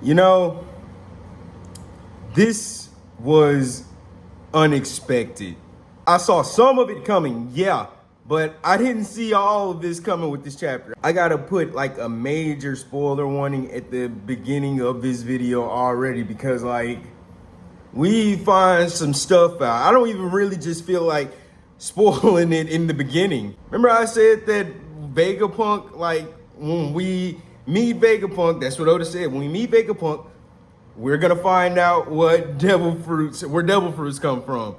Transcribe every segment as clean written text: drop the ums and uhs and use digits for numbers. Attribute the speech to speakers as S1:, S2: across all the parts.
S1: You know, this was unexpected. I saw some of it coming, yeah, but I didn't see all of this coming with this chapter. I gotta put like a major spoiler warning at the beginning of this video already because like we find some stuff out. I don't even really just feel like spoiling it in the beginning. Remember I said that Vegapunk, like when we meet Vegapunk, that's what Oda said, when we meet Vegapunk, we're gonna find out where devil fruits come from.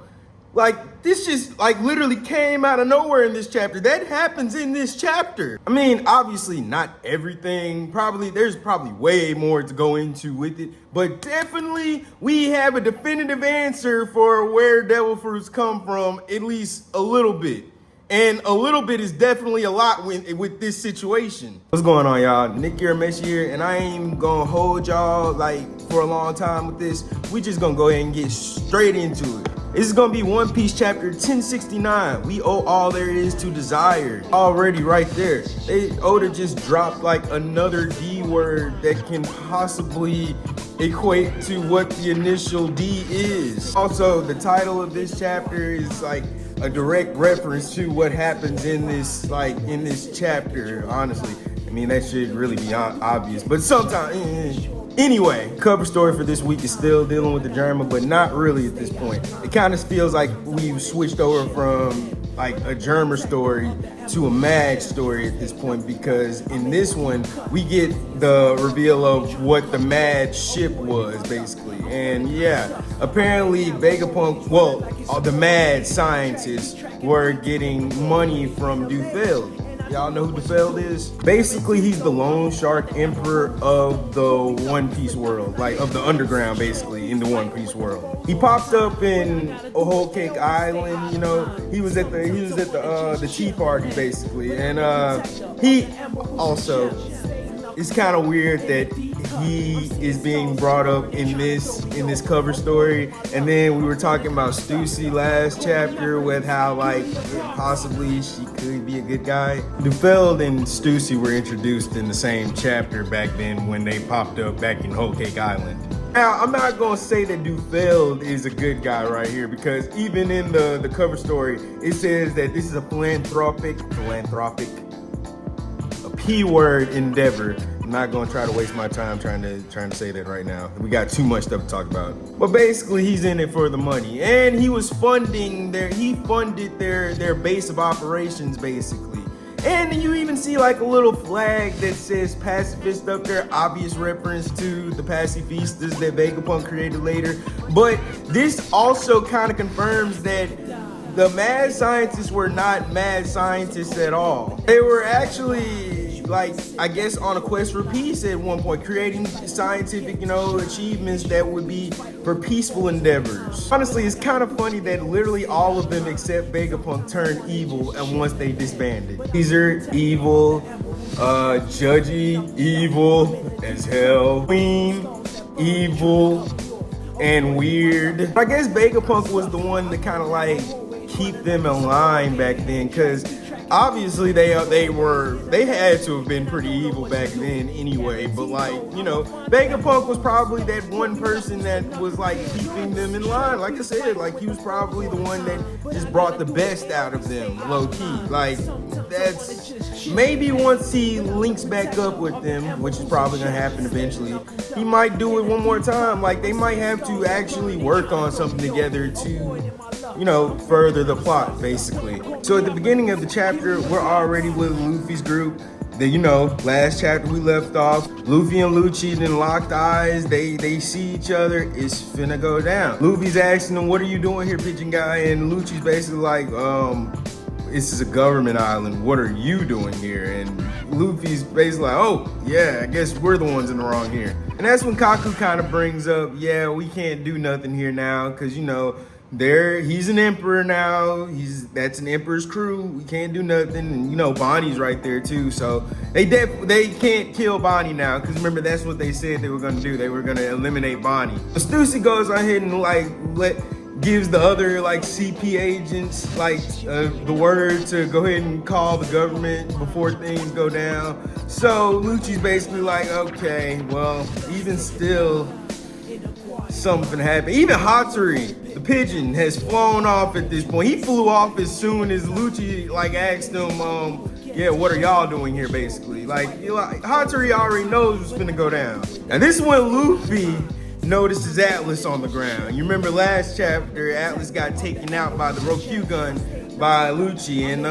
S1: Like, this just like literally came out of nowhere in this chapter. That happens in this chapter. I mean, obviously not everything. There's probably way more to go into with it, but definitely we have a definitive answer for where devil fruits come from, at least a little bit. And a little bit is definitely a lot with this situation. What's going on, y'all? Nick Urameshi here, and I ain't gonna hold y'all like for a long time with this. We just gonna go ahead and get straight into it. This is gonna be One Piece chapter 1069. We owe all there is to desire. Already right there. Oda just dropped like another D word that can possibly equate to what the initial D is. Also, the title of this chapter is like a direct reference to what happens in this chapter, honestly. I mean, that should really be obvious, but sometimes, anyway, cover story for this week is still dealing with the Germa, but not really at this point. It kind of feels like we've switched over from like a Germa story to a Mad story at this point, because in this one, we get the reveal of what the Mad ship was, basically. And yeah, apparently Vegapunk, well, the Mad scientists were getting money from Dufeld. Y'all know who Dufeld is? Basically, he's the loan shark emperor of the One Piece world, like of the underground, basically, in the One Piece world. He popped up in Whole Cake Island, you know. He was at the tea party, basically, and he also. It's kind of weird that he is being brought up in this cover story, and then we were talking about Stussy last chapter with how like possibly she could be a good guy. Dufeld and Stussy were introduced in the same chapter back then when they popped up back in Whole Cake Island. Now, I'm not gonna say that Dufeld is a good guy right here, because even in the cover story, it says that this is a philanthropic, P-word endeavor. I'm not gonna try to waste my time trying to say that right now. We got too much stuff to talk about. But basically, he's in it for the money, and he was funded their base of operations, basically. And you even see like a little flag that says pacifist up there, obvious reference to the pacifistas that Vegapunk created later. But this also kind of confirms that the mad scientists were not mad scientists at all. They were actually, like, I guess on a quest for peace at one point, creating scientific, achievements that would be for peaceful endeavors. Honestly, it's kind of funny that literally all of them except Vegapunk turned evil and once they disbanded. Caesar, evil, Judgy, evil as hell, Queen, evil, and weird. I guess Vegapunk was the one to kind of like keep them in line back then, because obviously they had to have been pretty evil back then anyway, but like, Vegapunk was probably that one person that was like keeping them in line. Like I said, like he was probably the one that just brought the best out of them, low key. Like, that's maybe once he links back up with them, which is probably gonna happen eventually, he might do it one more time. Like, they might have to actually work on something together to further the plot, basically. So at the beginning of the chapter, we're already with Luffy's group. Last chapter we left off, Luffy and Lucci then locked eyes. They see each other. It's finna go down. Luffy's asking him, "What are you doing here, pigeon guy?" And Lucci's basically like, "This is a government island. What are you doing here?" And Luffy's basically like, "Oh, yeah, I guess we're the ones in the wrong here." And that's when Kaku kind of brings up, "Yeah, we can't do nothing here now, because he's an emperor now. That's an emperor's crew. We can't do nothing." And Bonnie's right there too. So they can't kill Bonnie now, because remember, that's what they said they were gonna do. They were gonna eliminate Bonnie. Stussy goes ahead and gives the other like CP agents like the word to go ahead and call the government before things go down. So Lucci's basically like, okay, well, even still, something happened. Even Hatsuri, the pigeon, has flown off at this point. He flew off as soon as Lucci like asked him, yeah, what are y'all doing here, basically? Like Hatsuri already knows what's gonna go down. And this is when Luffy notices Atlas on the ground. You remember last chapter, Atlas got taken out by the Rokugan by Lucci, and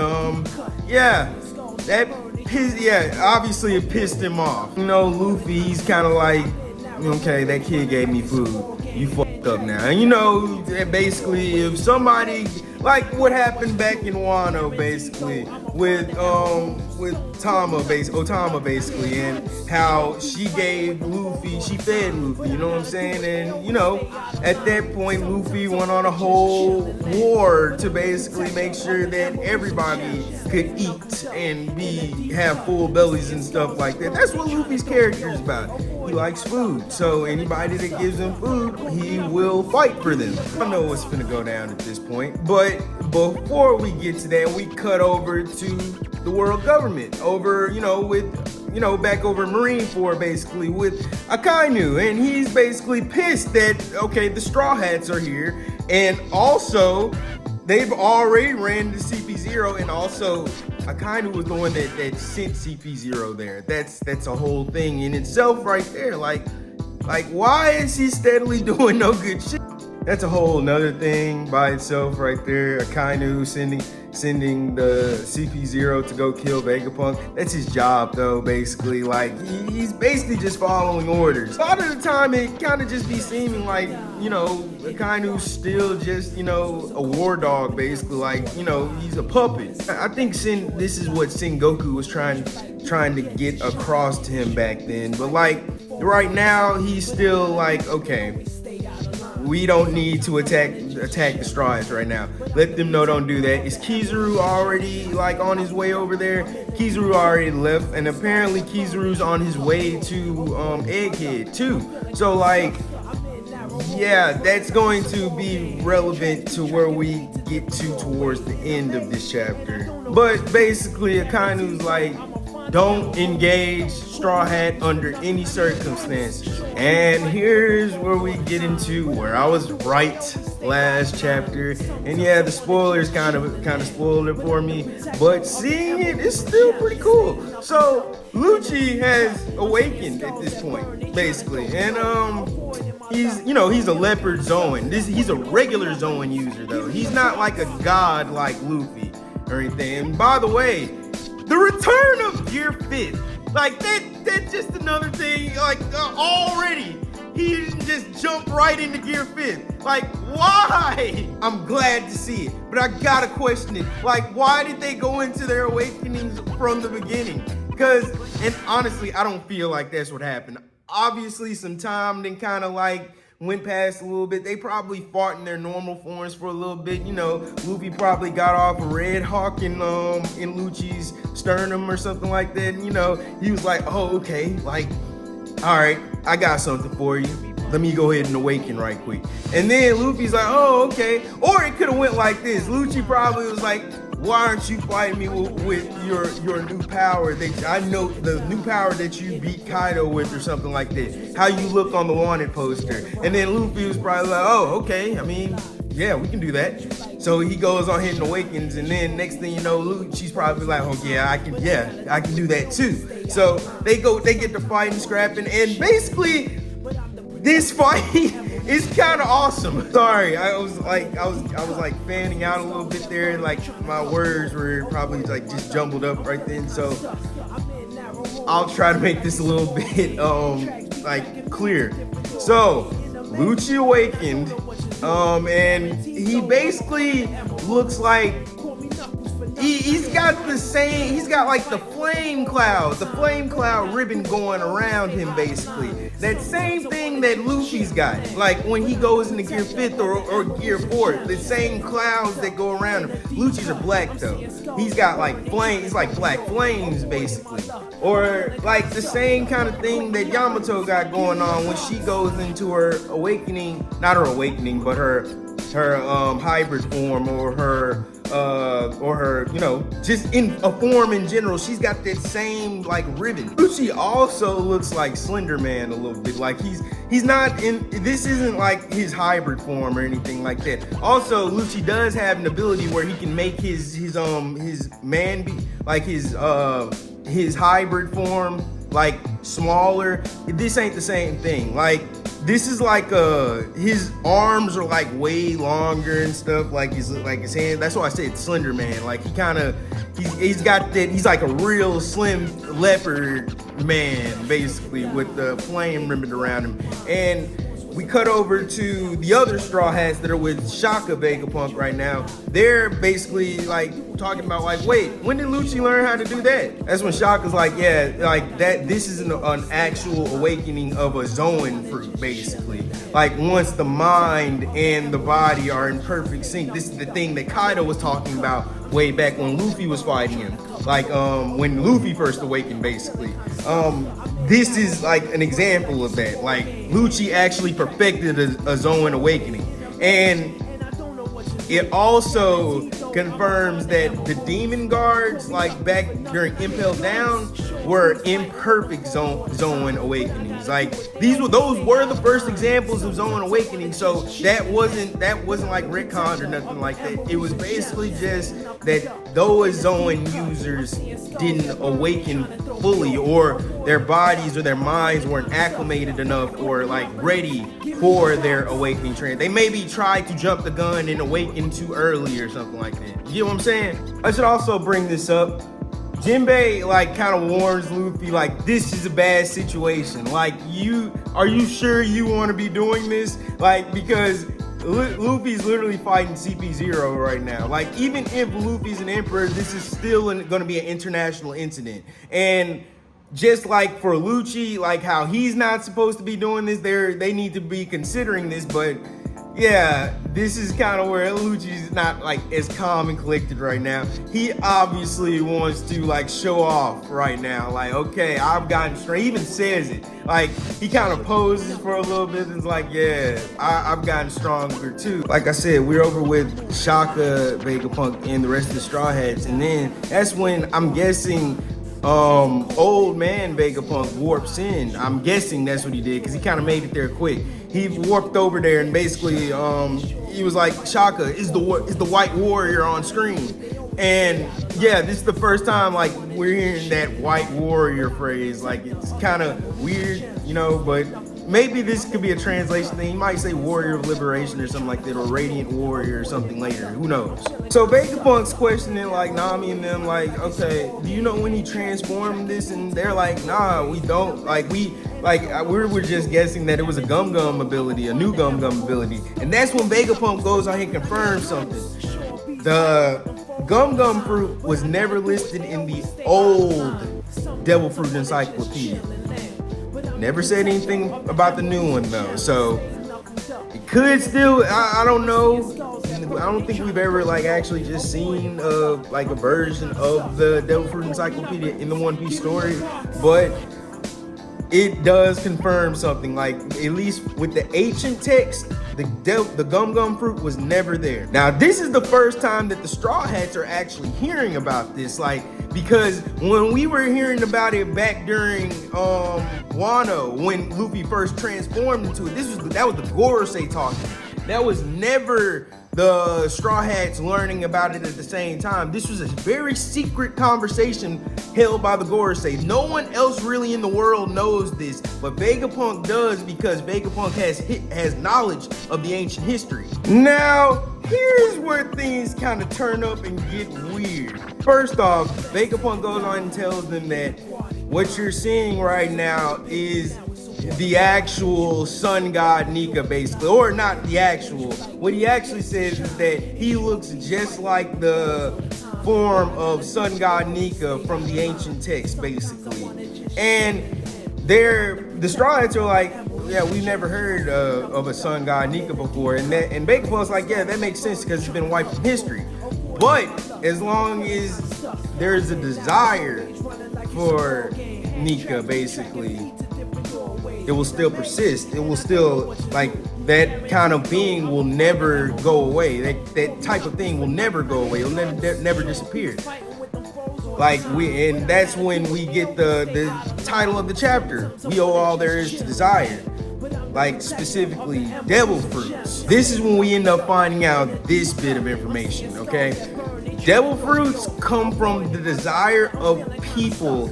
S1: yeah, obviously it pissed him off. You know, Luffy, he's kind of like, okay, that kid gave me food. You fucked up now. And you know, basically, if somebody, like what happened back in Wano, basically, with Otama, basically, and how she gave Luffy, she fed Luffy, you know what I'm saying? And, you know, at that point, Luffy went on a whole war to basically make sure that everybody could eat and have full bellies and stuff like that. That's what Luffy's character is about. He likes food, so anybody that gives him food, he will fight for them. I know what's gonna go down at this point, but before we get to that, we cut over to the world government over, back over Marineford, basically, with Akainu, and he's basically pissed that, okay, the Straw Hats are here, and also they've already ran to CP0, and also Akainu was the one that sent CP0 there. That's a whole thing in itself right there. Like why is he steadily doing no good shit? That's a whole nother thing by itself right there. Akainu sending the CP0 to go kill Vegapunk. That's his job though, basically. Like he's basically just following orders. A lot of the time it kind of just be seeming like, Akainu's still just, a war dog, basically. Like, he's a puppet. I think this is what Sengoku was trying to get across to him back then. But like right now he's still like, okay, we don't need to attack the Straw Hats right now. Let them know don't do that. Is Kizaru already like on his way over there? Kizaru already left, and apparently Kizaru's on his way to Egghead too. So like, yeah, that's going to be relevant to where we get towards the end of this chapter. But basically, Akainu's like, don't engage Straw Hat under any circumstances. And here's where we get into where I was right last chapter. And yeah, the spoilers kind of spoiled it for me, but seeing it is still pretty cool. So Lucci has awakened at this point, basically. And he's a leopard Zoan. He's a regular Zoan user though. He's not like a god like Luffy or anything. And by the way, the return of Gear 5th, like that's just another thing, like already, he didn't just jump right into Gear 5th. Like, why? I'm glad to see it, but I gotta question it. Like, why did they go into their awakenings from the beginning? And honestly, I don't feel like that's what happened. Obviously, some time then kind of like went past a little bit. They probably fought in their normal forms for a little bit. Luffy probably got off a Red Hawk in Lucci's sternum or something like that. And, he was like, oh, okay, like, all right, I got something for you. Let me go ahead and awaken right quick. And then Luffy's like, oh, okay. Or it could have went like this. Lucci probably was like, why aren't you fighting me with your new power? I know the new power that you beat Kaido with or something like that. How you look on the wanted poster. And then Luffy was probably like, oh, okay. I mean, yeah, we can do that. So he goes on hitting awakens, and then next thing you know, she's probably like, oh yeah, I can do that too. So they get to fighting, scrapping, and basically this fight is kind of awesome. Sorry, I was fanning out a little bit there, like my words were probably like just jumbled up right then. So I'll try to make this a little bit like clear. So Lucci awakened, and he basically looks like he's got like the flame cloud ribbon going around him, basically. That same thing that Luffy's got, like when he goes into Gear 5th or Gear 4th, the same clouds that go around him. Lucci's are black though. He's got like flames, it's like black flames basically. Or like the same kind of thing that Yamato got going on when she goes into her awakening, not her awakening, but her hybrid form, or her just in a form in general. She's got that same like ribbon. Lucci also looks like Slender Man a little bit. Like he's not in, this isn't like his hybrid form or anything like that. Also, Lucci does have an ability where he can make his man be like his hybrid form like smaller. This ain't the same thing. Like this is like his arms are like way longer and stuff, like his hands. That's why I said Slender Man. Like he's got that, he's like a real slim leopard man basically, with the flame ribbon around him. And we cut over to the other Straw Hats that are with Shaka Vegapunk right now. They're basically like talking about like, wait, when did Lucci learn how to do that? That's when Shaka's like, yeah, like that. This is an actual awakening of a Zoan fruit, basically. Like once the mind and the body are in perfect sync. This is the thing that Kaido was talking about way back when Luffy was fighting him. Like when Luffy first awakened, basically. This is like an example of that. Like Lucci actually perfected a Zoan awakening. And it also confirms that the demon guards, like back during Impel Down, were imperfect Zoan awakenings. Like those were the first examples of Zoan awakening. So that wasn't like retconned or nothing like that. It was basically just that those Zoan users didn't awaken fully, or their bodies or their minds weren't acclimated enough or like ready for their awakening trend. They maybe tried to jump the gun and awaken too early or something like that. You get what I'm saying? I should also bring this up. Jinbei like kind of warns Luffy like, this is a bad situation. Like, are you sure you want to be doing this? Like, because Luffy's literally fighting CP0 right now. Like, even if Luffy's an emperor, this is still going to be an international incident. And just like for Lucci, like how he's not supposed to be doing this, they need to be considering this. But yeah, this is kind of where Lucci's not like as calm and collected right now. He obviously wants to like show off right now. Like, okay, I've gotten strong. He even says it. Like, he kind of poses for a little bit and is like, yeah, I've gotten stronger too. Like I said, we're over with Shaka Vegapunk and the rest of the Straw Hats. And then that's when I'm guessing old man Vegapunk warps in. I'm guessing that's what he did, because he kind of made it there quick. He warped over there and basically he was like, Shaka, is the white warrior on screen? And yeah, this is the first time like we're hearing that white warrior phrase. Like, it's kind of weird, you know, but maybe this could be a translation thing. He might say warrior of liberation or something like that, or radiant warrior or something later. Who knows? So Vegapunk's questioning like Nami and them like, okay, do you know when he transformed this? And they're like, nah, we don't. Like, we were just guessing that it was a Gum Gum ability, a new Gum Gum ability. And that's when Vegapunk goes on and confirms something. The Gum Gum fruit was never listed in the old Devil Fruit Encyclopedia. Never said anything about the new one though, so it could still, I don't know. I don't think we've ever like actually just seen like a version of the Devil Fruit Encyclopedia in the One Piece story, but it does confirm something. Like, at least with the ancient text, the Gum Gum fruit was never there. Now, this is the first time that the Straw Hats are actually hearing about this. Like, because when we were hearing about it back during Wano, when Luffy first transformed into it, that was the Gorosei talking. That was never the Straw Hats learning about it at the same time. This was a very secret conversation held by the Gorosei. No one else really in the world knows this, but Vegapunk does, because Vegapunk has knowledge of the ancient history. Now, here's where things kind of turn up and get weird. First off, Vegapunk goes on and tells them that what you're seeing right now is the actual sun god Nika, basically, or not the actual. What he actually says is that he looks just like the form of sun god Nika from the ancient text, basically. And the Straw Hats are like, yeah, we've never heard of a sun god Nika before, and Vegapunk's like, yeah, that makes sense because it's been wiped from history. But as long as there's a desire for Nika, basically, it will still persist. It will still, like, that kind of being will never go away. That type of thing will never go away. It'll never disappear. And that's when we get the title of the chapter. We owe all there is to desire. Like, specifically devil fruits. This is when we end up finding out this bit of information, okay? Devil fruits come from the desire of people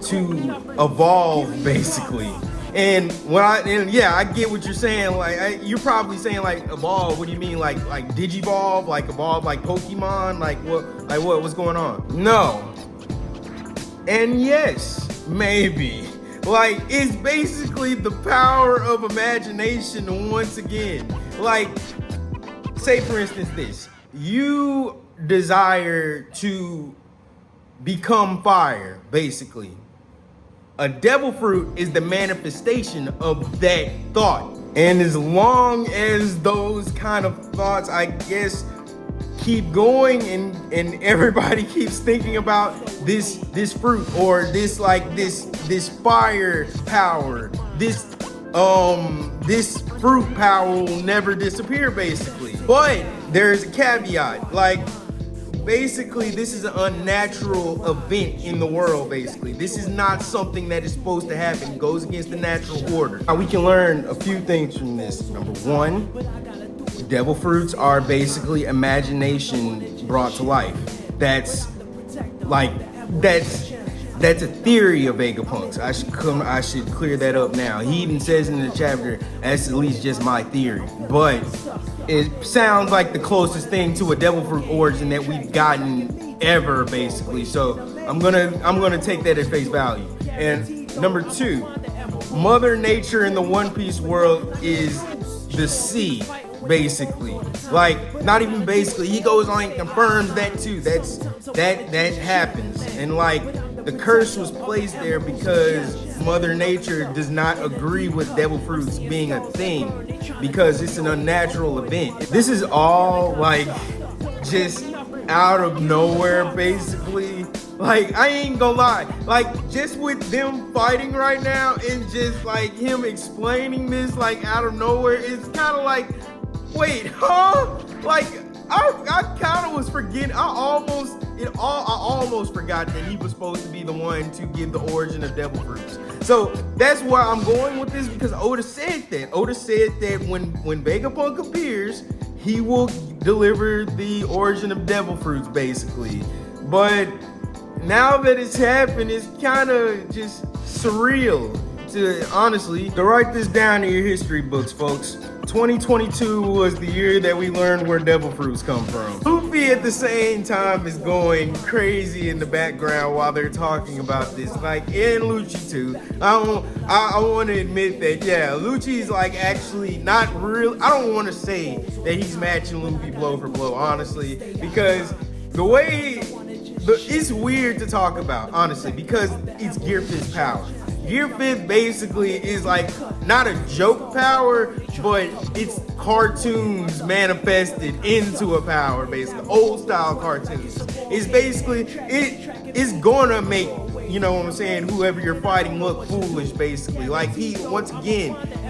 S1: to evolve, basically. And I get what you're saying. Like, you're probably saying, like, evolve. What do you mean, like digivolve, like evolve, like Pokemon, what's going on? No. And yes, maybe. Like, it's basically the power of imagination once again. Like, say for instance this. You desire to become fire, basically. A devil fruit is the manifestation of that thought. And as long as those kind of thoughts, I guess, keep going and everybody keeps thinking about this fruit or this fire power, this fruit power will never disappear, basically. But there's a caveat. Like, basically, this is an unnatural event in the world, basically. This is not something that is supposed to happen. It goes against the natural order. Now, we can learn a few things from this. Number one, devil fruits are basically imagination brought to life. That's a theory of Vegapunk's. I should clear that up now. He even says in the chapter, that's at least just my theory. But it sounds like the closest thing to a devil fruit origin that we've gotten ever, basically. So I'm gonna take that at face value. And number two, Mother Nature in the One Piece world is the sea, basically. Like, not even basically, he goes on and confirms that too. That happens. And like, the curse was placed there because Mother Nature does not agree with devil fruits being a thing, because it's an unnatural event. This is all like just out of nowhere, basically. Like, I ain't gonna lie, like, just with them fighting right now and just like him explaining this like out of nowhere, it's kind of like, wait, huh? Like, I kind of was forgetting. I almost forgot that he was supposed to be the one to give the origin of devil fruits. So that's where I'm going with this, because Oda said that. Oda said that when Vegapunk appears, he will deliver the origin of devil fruits, basically. But now that it's happened, it's kind of just surreal, to write this down in your history books, folks. 2022 was the year that we learned where devil fruits come from. Luffy at the same time is going crazy in the background while they're talking about this, like, and Lucci too. I want to admit that, yeah, Lucci's like actually not real. I don't want to say that he's matching Luffy blow for blow, honestly, because the way it's weird to talk about, honestly, because it's Gear 5's power. Gear 5 basically is like not a joke power, but it's cartoons manifested into a power, basically old style cartoons. It's basically it's gonna make, you know what I'm saying, whoever you're fighting look foolish, basically. Like, he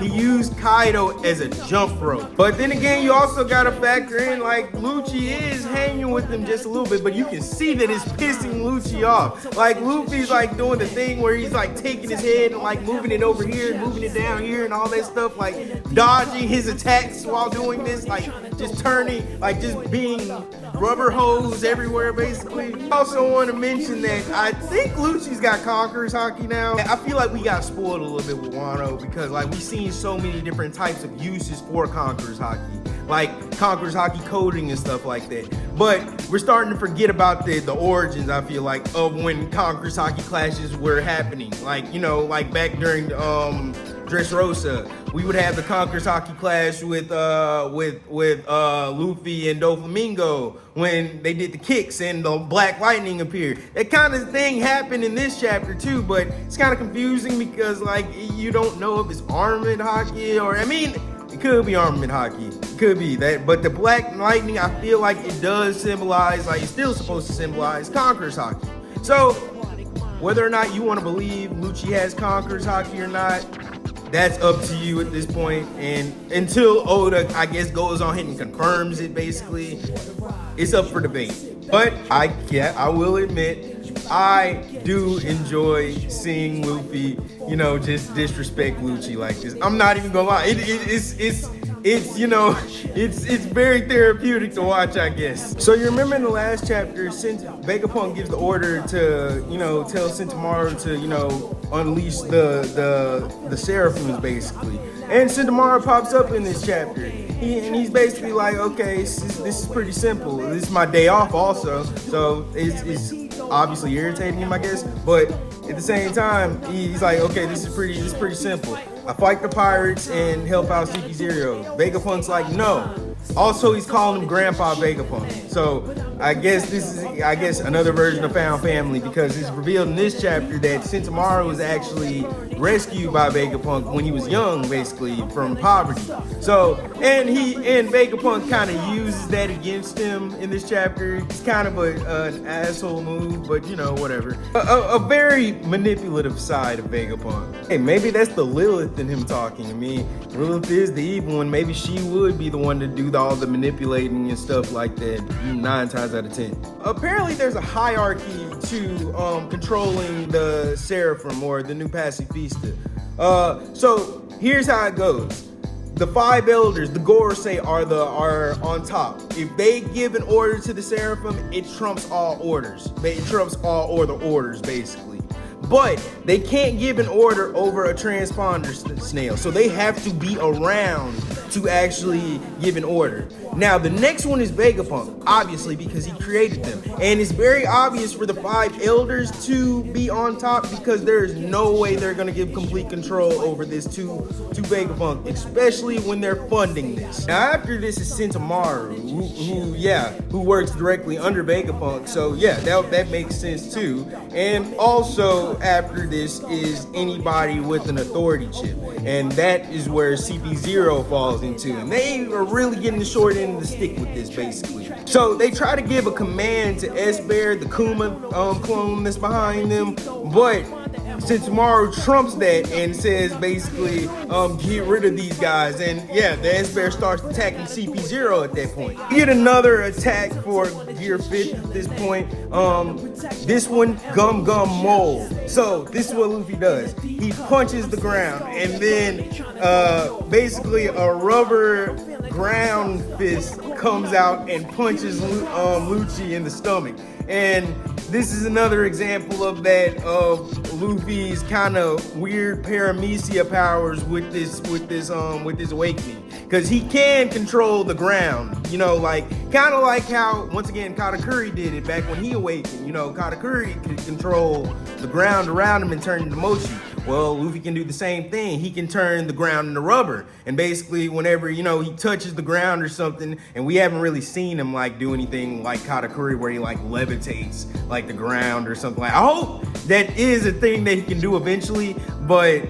S1: used Kaido as a jump rope. But then again, you also gotta factor in, like, Lucci is hanging with him just a little bit, but you can see that it's pissing Lucci off. Like, Luffy's like doing the thing where he's like taking his head and like moving it over here, moving it down here and all that stuff, like dodging his attacks while doing this, like just turning, like just being rubber hose everywhere, basically. I also want to mention that I think Lucci's got Conqueror's Haki now. I feel like we got spoiled a little bit with Wano, because like we've seen so many different types of uses for Conqueror's Haki, like Conqueror's Haki coding and stuff like that. But we're starting to forget about the origins, I feel like, of when Conqueror's Haki clashes were happening. Like, you know, like back during Dressrosa, we would have the Conqueror's Haki clash with Luffy and Doflamingo when they did the kicks and the Black Lightning appeared. That kind of thing happened in this chapter too, but it's kind of confusing because like you don't know if it's Armament Haki or, I mean, it could be Armament Haki. It could be that, but the Black Lightning, I feel like it does symbolize, like it's still supposed to symbolize Conqueror's Haki. So whether or not you want to believe Lucci has Conqueror's Haki or not, that's up to you at this point. And until Oda, I guess, goes on ahead and confirms it, basically, it's up for debate. But I will admit, I do enjoy seeing Luffy, just disrespect Lucci like this. I'm not even gonna lie. It's very therapeutic to watch, I guess. So you remember in the last chapter, Vegapunk gives the order to, tell Sentomaru to, unleash the Seraphims, basically. And Sentomaru pops up in this chapter. He's basically like, okay, this is pretty simple. This is my day off also. So it's obviously irritating him, I guess. But at the same time, he's like, okay, this is pretty simple. I fight the pirates and help out CP0. Vegapunk's like, no. Also, he's calling him Grandpa Vegapunk. So I guess this is another version of Found Family, because it's revealed in this chapter that Sentomaru was actually rescued by Vegapunk when he was young, basically, from poverty. So, and Vegapunk kind of uses that against him in this chapter. It's kind of an asshole move, but whatever. A very manipulative side of Vegapunk. Hey, maybe that's the Lilith in him talking. I mean, Lilith is the evil one. Maybe she would be the one to do all the manipulating and stuff like that 9 times out of 10. Apparently there's a hierarchy to controlling the Seraphim, or the new Pacifista. So here's how it goes. The 5 elders, the Gorosei, are on top. If they give an order to the Seraphim, it trumps all orders. It trumps all other orders, basically. But they can't give an order over a transponder snail, so they have to be around to actually give an order. Now, the next one is Vegapunk, obviously, because he created them. And it's very obvious for the 5 elders to be on top, because there is no way they're going to give complete control over this to Vegapunk, especially when they're funding this. Now, after this is Sentomaru, who works directly under Vegapunk. So, yeah, that makes sense, too. And also, after this is anybody with an authority chip. And that is where CP0 falls into. And they are really getting the short end of the stick with this, basically. So they try to give a command to S-Bear, the Kuma clone that's behind them, but Sentomaru trumps that and says basically, get rid of these guys. And yeah, the S-Bear starts attacking CP0 at that point. We get another attack for Gear 5th at this point. This one, Gum Gum Mole. So this is what Luffy does. He punches the ground, and then basically a rubber ground fist comes out and punches Lucci in the stomach. And this is another example of Luffy's kind of weird paramecia powers with this awakening, because he can control the ground, kind of like how, once again, Katakuri did it back when he awakened. Katakuri could control the ground around him and turn into mochi. Well, Luffy can do the same thing. He can turn the ground into rubber. And basically, whenever, he touches the ground or something, and we haven't really seen him, do anything like Katakuri where he, levitates, the ground or something like that. I hope that is a thing that he can do eventually, but,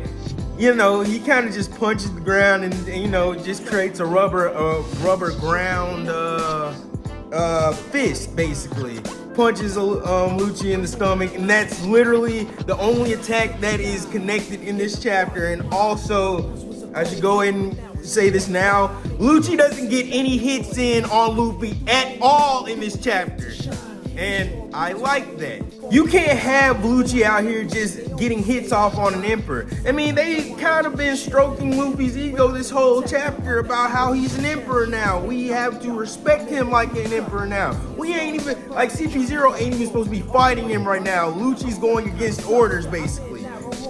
S1: he kind of just punches the ground and just creates a rubber ground fist, basically. Punches Lucci in the stomach, and that's literally the only attack that is connected in this chapter. And also, I should go ahead and say this now, Lucci doesn't get any hits in on Luffy at all in this chapter, and I like that. You can't have Lucci out here just getting hits off on an Emperor. I mean, they kind of been stroking Luffy's ego this whole chapter about how he's an Emperor now. We have to respect him like an Emperor now. We ain't even, CP0 ain't even supposed to be fighting him right now. Lucci's going against orders, basically.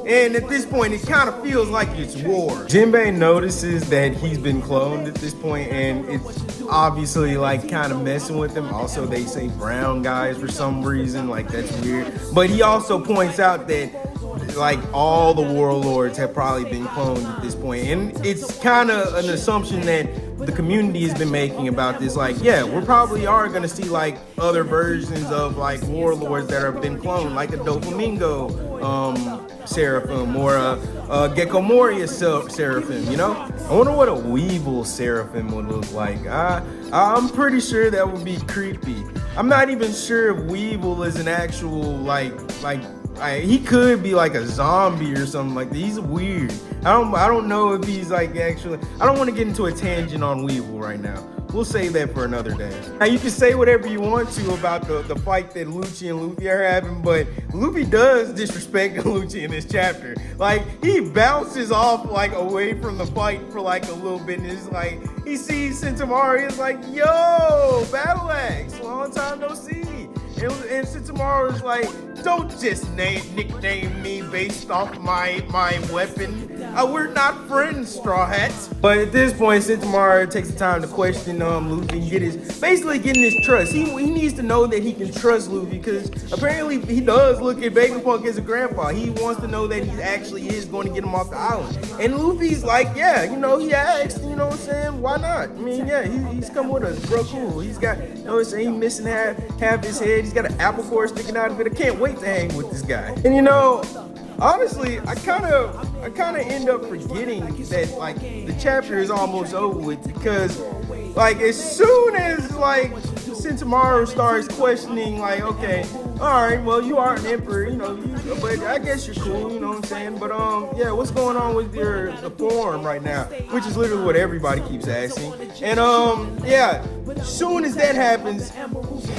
S1: And at this point, it kind of feels like it's war. Jinbei notices that he's been cloned at this point, and it's obviously kind of messing with him. Also, they say brown guys for some reason, that's weird. But he also points out that all the warlords have probably been cloned at this point. And it's kind of an assumption that the community has been making about this. Yeah, we probably are going to see other versions of warlords that have been cloned, like a Doflamingo Seraphim or a Gecko Moria Seraphim, I wonder what a Weevil Seraphim would look like. I'm pretty sure that would be creepy. I'm not even sure if Weevil is an actual he could be a zombie or something like that. He's weird. I don't know if he's like actually. I don't want to get into a tangent on Weevil right now. We'll save that for another day. Now you can say whatever you want to about the fight that Lucci and Luffy are having, but Luffy does disrespect Lucci in this chapter. Like he bounces off like away from the fight for like a little bit, and it's like he sees Sentomaru. It's like, yo, Battle Axe, long time no see. And Sentomaru is like, don't just nickname me based off my weapon. We're not friends, Straw Hats. But at this point, Sentomaru takes the time to question Luffy and basically getting his trust. He needs to know that he can trust Luffy because apparently he does look at Vegapunk as a grandpa. He wants to know that he actually is going to get him off the island. And Luffy's like, yeah, he asked, you know what I'm saying? Why not? I mean, yeah, he's come with us, bro, cool. He's got, you know what I'm saying? He's missing half his head. He's got an apple core sticking out of it. I can't wait to hang with this guy. And honestly, I kind of end up forgetting that like the chapter is almost over with because like as soon as like Sentomaru starts questioning like, okay, all right, well you are an emperor, but I guess you're cool, you know what I'm saying? But yeah, what's going on with the form right now? Which is literally what everybody keeps asking. And yeah, as soon as that happens,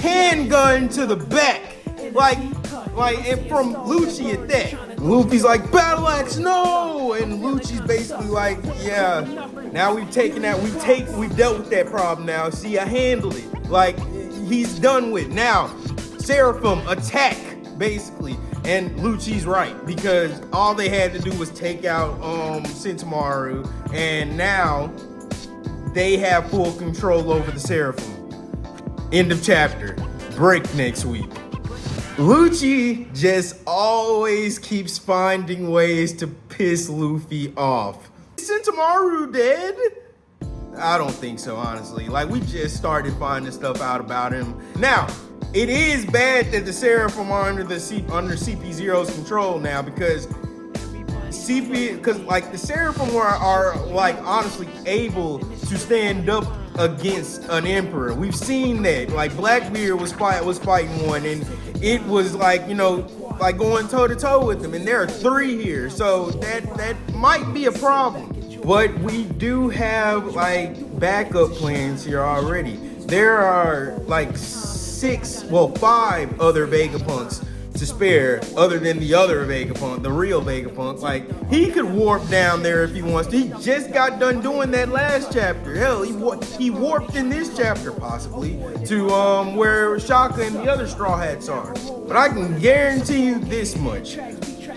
S1: handgun to the back. Like, and from Lucci at that. Luffy's like, Battle Axe, no! And Lucci's basically like, yeah, now we've dealt with that problem now. See, I handled it. Like, he's done with. Now, Seraphim, attack, basically. And Lucci's right, because all they had to do was take out Sentomaru, and now they have full control over the Seraphim. End of chapter. Break next week. Lucci just always keeps finding ways to piss Luffy off. Is Sentomaru dead? I don't think so, honestly. Like, we just started finding stuff out about him. Now, it is bad that the Seraphim are under CP0's control now because the Seraphim are like honestly able to stand up against an emperor. We've seen that. Like Blackbeard was fighting one, and it was like like going toe to toe with them. And there are 3 here, so that might be a problem. But we do have like backup plans here already. There are like 5 other Vegapunks to spare other than the other Vegapunk, the real Vegapunk. Like, he could warp down there if he wants to. He just got done doing that last chapter. Hell, he warped in this chapter possibly to where Shaka and the other Straw Hats are. But I can guarantee you this much.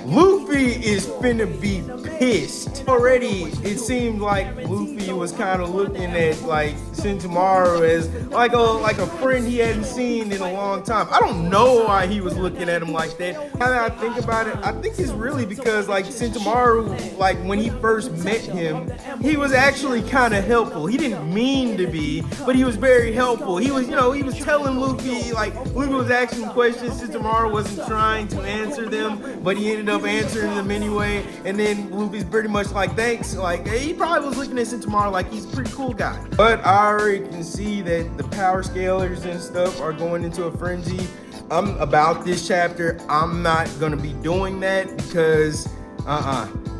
S1: Luffy is finna be pissed. Already, it seemed like Luffy was kind of looking at like Sentomaru as like a friend he hadn't seen in a long time. I don't know why he was looking at him like that. Now that I think about it, I think it's really because like Sentomaru, like when he first met him, he was actually kind of helpful. He didn't mean to be, but he was very helpful. He was, he was telling Luffy, like Luffy was asking questions, Sentomaru wasn't trying to answer them, but he ended up answering them anyway. And then Luffy's pretty much like, thanks. Like, he probably was looking at Sentomaru like he's a pretty cool guy. But I already can see that the power scalers and stuff are going into a frenzy. About this chapter, I'm not gonna be doing that because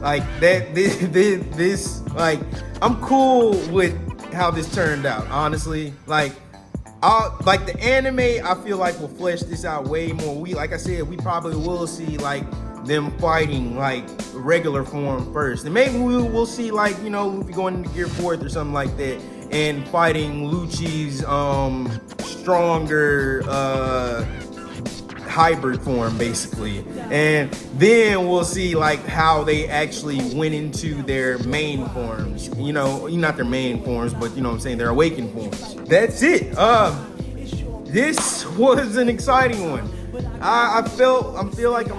S1: like that this like I'm cool with how this turned out, honestly. Like the anime, I feel like will flesh this out way more. Like I said, we probably will see like them fighting like regular form first, and maybe we'll see like Luffy going into Gear 4th or something like that and fighting Lucci's stronger hybrid form basically, and then we'll see like how they actually went into their main forms, not their main forms, but what I'm saying, their awakened forms. That's it. This was an exciting one. I feel like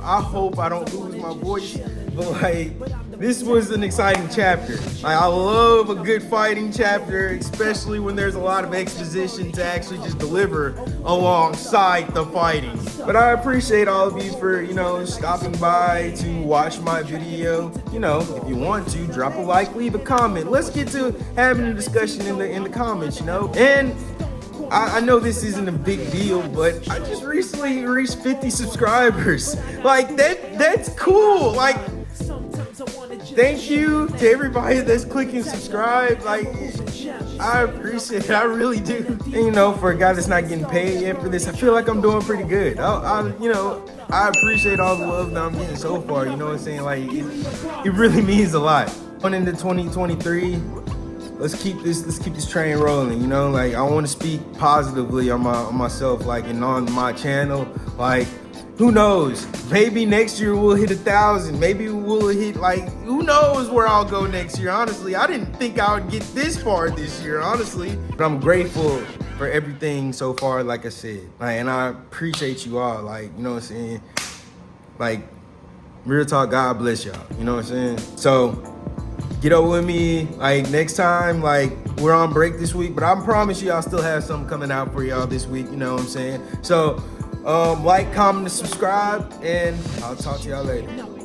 S1: I hope I don't lose my voice, but like this was an exciting chapter. Like, I love a good fighting chapter, especially when there's a lot of exposition to actually just deliver alongside the fighting. But I appreciate all of you for stopping by to watch my video. If you want to, drop a like, leave a comment. Let's get to having a discussion in the comments. And I know this isn't a big deal, but I just recently reached 50 subscribers. Like that's cool. Like thank you to everybody that's clicking subscribe. Like, I appreciate it. I really do. And, you know, for a guy that's not getting paid yet for this, I feel like I'm doing pretty good. You know, I appreciate all the love that I'm getting so far. You know what I'm saying? Like, it really means a lot. Going into 2023, let's keep this train rolling. You know, like, I want to speak positively on myself, like, and on my channel. Like, who knows? Maybe next year we'll hit 1,000. Maybe we'll hit, like, who knows where I'll go next year. Honestly, I didn't think I would get this far this year, honestly. But I'm grateful for everything so far, like I said. Like, and I appreciate you all. Like, you know what I'm saying? Like, real talk, God bless y'all. You know what I'm saying? So, get up with me, like, next time. Like, we're on break this week, but I promise you I'll still have something coming out for y'all this week. You know what I'm saying? So, like, comment, and subscribe, and I'll talk to y'all later.